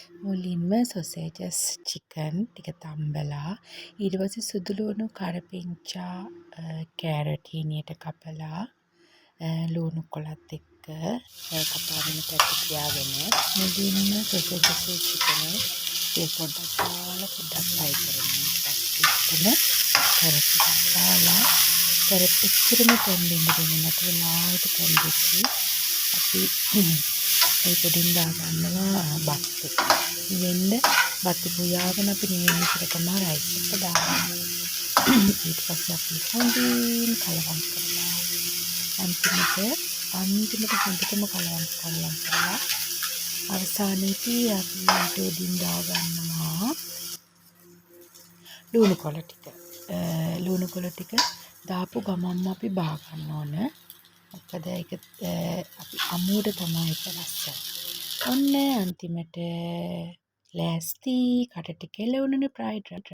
මුලින්ම sausages chicken ටික තම්බලා ඊට පස්සේ සුදු ලුණු කරපිංචා කෑරට් හීනියට කපලා ලුණු කොලත් එක්ක කපාගෙන පැත්තක තියාගෙන මුලින්ම සොසේජස් චිකන් ඒක පොඩ්ඩක් දාලා පොඩ්ඩක් fry කරනවා. ඊට පස්සේ කැරට් ටිකක් දාලා කැරට් එච්චරම තැම්බෙන්න දෙන්නේ නැතුව ලාවට තැම්බෙච්චි අපි ඒ පොඩින් දාගන්නවා බත් එක. වෙන්න බත් පුයාගෙන අපි නිවෙන්න ඉස්සර තමයි රයිස් එක දාන්නේ. ඊට පස්සේ අපි හොඳින් කලවම් කරලා අන්තිමට හොඳටම කලවම් කරලා අවසානයේදී අපි පොඩින් දාගන්නවා ලුණු කොළ ටික දාපු ගමන්ම අපි බා ගන්න ඕන. මොකද ඒක අපි අමුවට තමයි ඒක රස. ඔන්න අන්තිමට ලෑස්ති කටට කෙලවුණනේ fried rice.